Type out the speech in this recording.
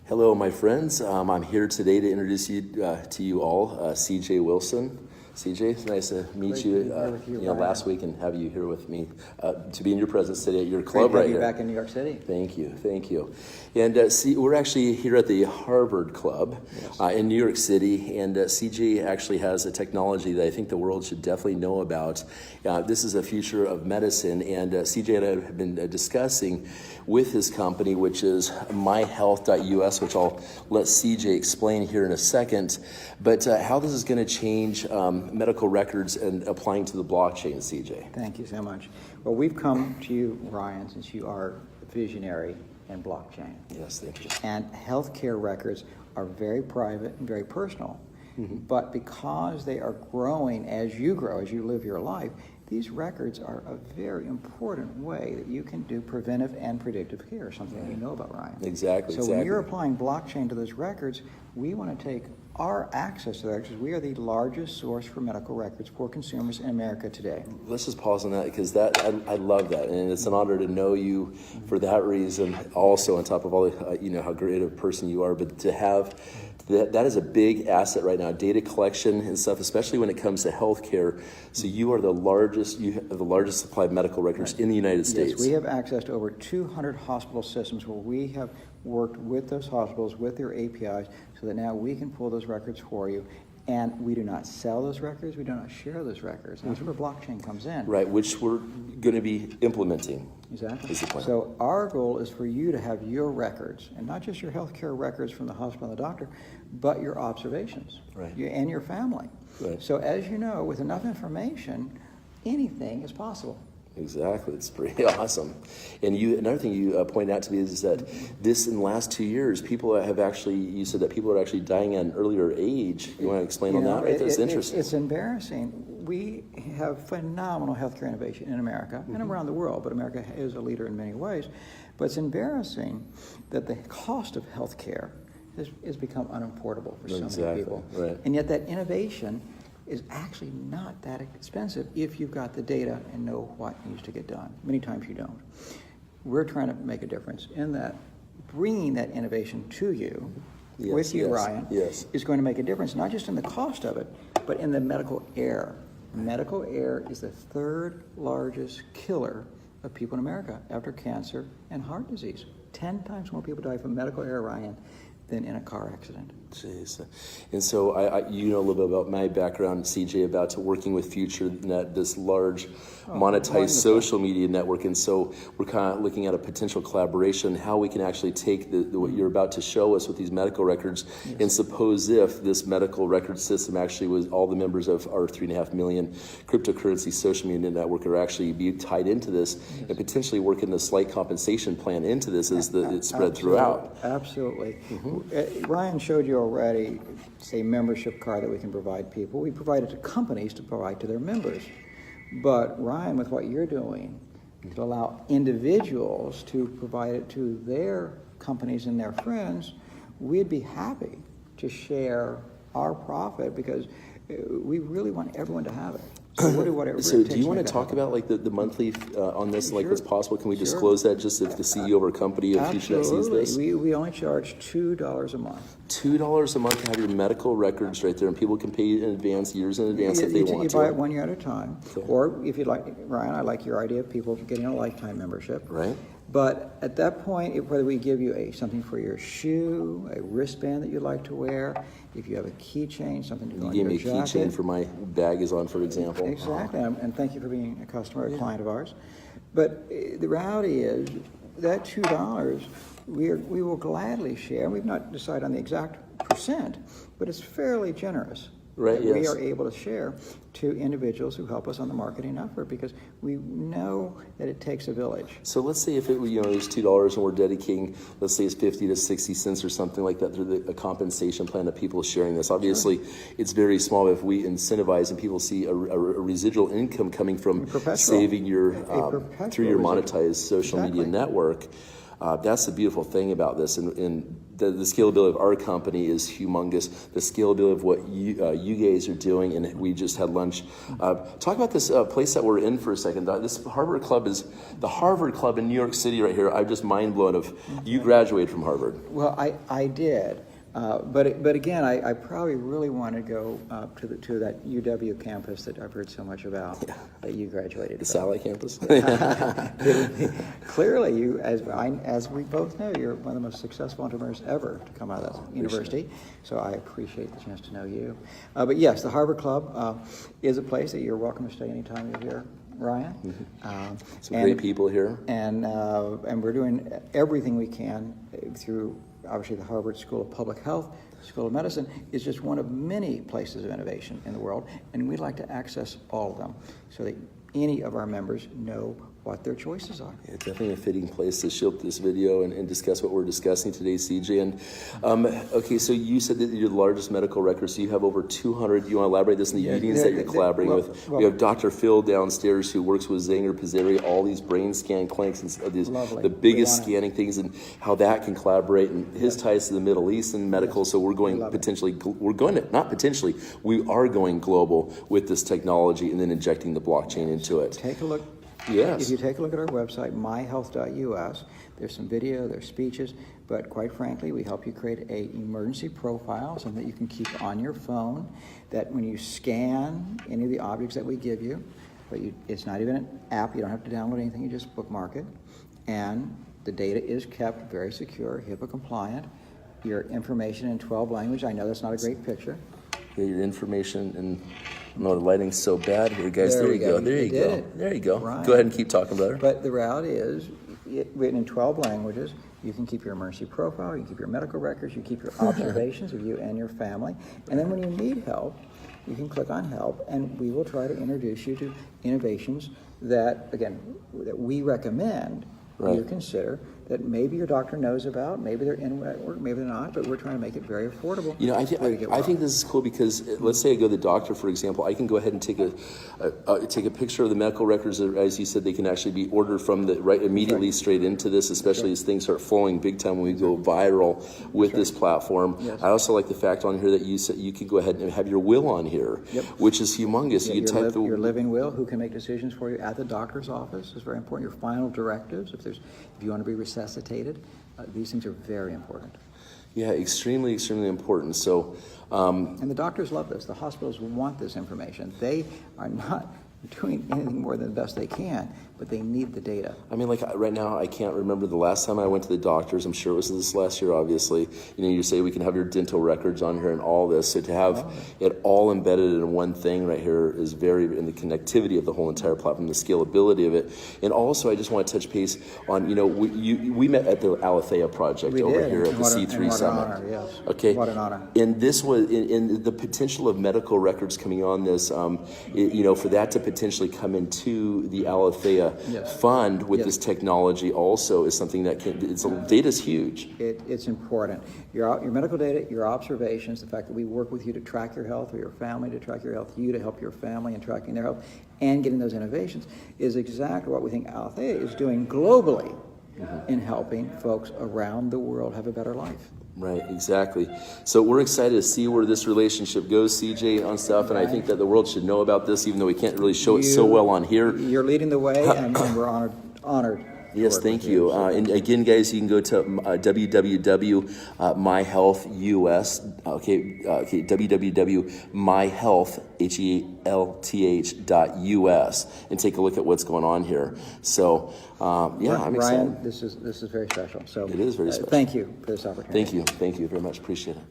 Hello, my friends. I'm here today to introduce you to you all, CJ Wilson. CJ, it's nice to meet you. Last week and have you here with me to be in your presence today at your club Great right to here. be back in New York City. Thank you. And we're actually here at the Harvard Club in New York City, and CJ actually has a technology that I think the world should definitely know about. This is a future of medicine, and CJ and I have been discussing with his company, which is myhealth.us, which I'll let CJ explain here in a second, but how this is going to change medical records and applying to the blockchain, CJ. Thank you so much. Well, we've come to you, Ryan, since you are visionary in blockchain. Yes, thank you. And healthcare records are very private and very personal. But because they are growing as you grow, as you live your life, these records are a very important way that you can do preventive and predictive care, something that you know about, Ryan. Exactly. When you're applying blockchain to those records, we want to take our access to the records. We are the largest source for medical records for consumers in America today. Let's just pause on that, because I love that, and it's an honor to know you for that reason. Also, on top of all the, how great a person you are, but to have that is a big asset right now, data collection and stuff, especially when it comes to healthcare. So you are the largest. You have the largest supply of medical records in the United States. Yes, we have access to over 200 hospital systems where we have worked with those hospitals, with their APIs, so that now we can pull those records for you. And we do not sell those records, we do not share those records. And that's where blockchain comes in. Right, which we're going to be implementing. Exactly. Is the plan. So our goal is for you to have your records, and not just your healthcare records from the hospital and the doctor, but your observations, right, and your family. Right. So as you know, with enough information, anything is possible. Exactly, it's pretty awesome. And another thing you pointed out to me is that in the last 2 years, you said that people are actually dying at an earlier age. You want to explain on that? Right? That's interesting. It's embarrassing. We have phenomenal healthcare innovation in America and around the world, but America is a leader in many ways. But it's embarrassing that the cost of healthcare has become unaffordable for so many people. Right. And yet that innovation is actually not that expensive if you've got the data and know what needs to get done. Many times you don't. We're trying to make a difference in that. Bringing that innovation to you, with you, Ryan, is going to make a difference, not just in the cost of it, but in the medical error. Medical error is the third largest killer of people in America after cancer and heart disease. 10 times more people die from medical error, Ryan, than in a car accident. Jeez. And so you know a little bit about my background, CJ, about working with FutureNet, this large monetized social media network. And so we're kind of looking at a potential collaboration, how we can actually take what you're about to show us with these medical records, and suppose if this medical record system actually was all the members of our 3.5 million cryptocurrency social media network are actually be tied into this, and potentially work in the slight compensation plan into this as it's spread throughout. Absolutely. Ryan showed you already, say, membership card that we can provide people. We provide it to companies to provide to their members. But Ryan, with what you're doing, to allow individuals to provide it to their companies and their friends, we'd be happy to share our profit, because we really want everyone to have it. So we'll do whatever. So do you want to talk about like the monthly on this, like what's possible? Can we disclose that just if the CEO of our company of FutureNet sees this? We only charge $2 a month. $2 a month to have your medical records right there, and people can pay in advance, years in advance if they want to. You buy it 1 year at a time. Okay. Or if you'd like, Ryan, I like your idea of people getting a lifetime membership. Right. But at that point, whether we give you something for your shoe, a wristband that you'd like to wear, if you have a keychain, something to go on your jacket. You gave me a keychain for my bag is on, for example. Exactly, and thank you for being a customer, a client of ours. But the reality is that $2 we will gladly share. We've not decided on the exact percent, but it's fairly generous. Right, We are able to share to individuals who help us on the marketing effort, because we know that it takes a village. So let's say if it is $2 and we're dedicating, let's say it's 50 to 60 cents or something like that through a compensation plan of people sharing this. Obviously, it's very small, but if we incentivize and people see a residual income coming from saving your through your monetized social media network. that's the beautiful thing about this, and the scalability of our company is humongous. The scalability of what you guys are doing, and we just had lunch. Talk about this place that we're in for a second. This Harvard Club is the Harvard Club in New York City right here. I'm just mind blown of you graduated from Harvard. Well, I did. But again, I probably really want to go to that UW campus that I've heard so much about, that you graduated The from. satellite campus? Clearly, you, as we both know, you're one of the most successful entrepreneurs ever to come out of that university. So I appreciate the chance to know you. But yes, the Harvard Club is a place that you're welcome to stay anytime you're here, Ryan. Some great people here. And we're doing everything we can through, obviously, the Harvard School of Public Health. School of Medicine is just one of many places of innovation in the world, and we'd like to access all of them so that any of our members know what their choices are. Yeah, definitely a fitting place to show up this video and discuss what we're discussing today, CJ. And okay, so you said that you're the largest medical record, so you have over 200. You want to elaborate this in the meetings that you're collaborating with? We have Dr. Phil downstairs who works with Zanger Pizzeri, all these brain scan clinics and these, the biggest scanning things, and how that can collaborate. And his ties to the Middle East and medical. So we're going we are going global with this technology and then injecting the blockchain into it. Take a look. Yes. If you take a look at our website, myhealth.us, there's some video, there's speeches, but quite frankly, we help you create a emergency profile, something that you can keep on your phone, that when you scan any of the objects that we give you, but it's not even an app, you don't have to download anything, you just bookmark it, and the data is kept very secure, HIPAA compliant, your information in 12 languages. I know that's not a great picture. Yeah, your information and no, the lighting's so bad here, guys. There you go. There you go. There you go. Right. Go ahead and keep talking about it. But the reality is, written in 12 languages, you can keep your emergency profile, you can keep your medical records, you keep your observations of you and your family, and then when you need help, you can click on help, and we will try to introduce you to innovations that, again, that we recommend you consider, that maybe your doctor knows about, maybe they're in network, maybe they're not, but we're trying to make it very affordable. You know, I think this is cool because let's say I go to the doctor, for example, I can go ahead and take a picture of the medical records. As you said, they can actually be ordered from the immediately straight into this, especially as things start flowing big time when we go viral with this platform. Yes. I also like the fact on here that you said you can go ahead and have your will on here, which is humongous. Yeah, you can type your living will, who can make decisions for you at the doctor's office, is very important. Your final directives, if you want to be resuscitated, these things are very important. Yeah, extremely, extremely important. So, and the doctors love this. The hospitals want this information. They are not doing anything more than the best they can, but they need the data. I mean, like right now, I can't remember the last time I went to the doctors. I'm sure it was this last year, obviously. You know, you say we can have your dental records on here and all this. So to have it all embedded in one thing right here is in the connectivity of the whole entire platform, the scalability of it. And also, I just want to touch base on, you know, we met at the Alethea project here at the C3 Summit. Honor, yes. Okay. What an honor. And this was, in the potential of medical records coming on this, you know, for that to potentially come into the Alethea fund with this technology also is something that data's huge. It's important. Your medical data, your observations, the fact that we work with you to track your health, or your family to track your health, you to help your family in tracking their health, and getting those innovations is exactly what we think Alethea is doing globally in helping folks around the world have a better life. Right, exactly. So we're excited to see where this relationship goes, CJ, on stuff, and I think that the world should know about this, even though we can't really show it so well on here. You're leading the way, and we're honored. Yes, thank you. And again, guys, you can go to www.myhealthus, www.myhealth.us, and take a look at what's going on here. So, I'm excited. Ryan, this is very special. So it is very special. Thank you for this opportunity. Thank you very much. Appreciate it.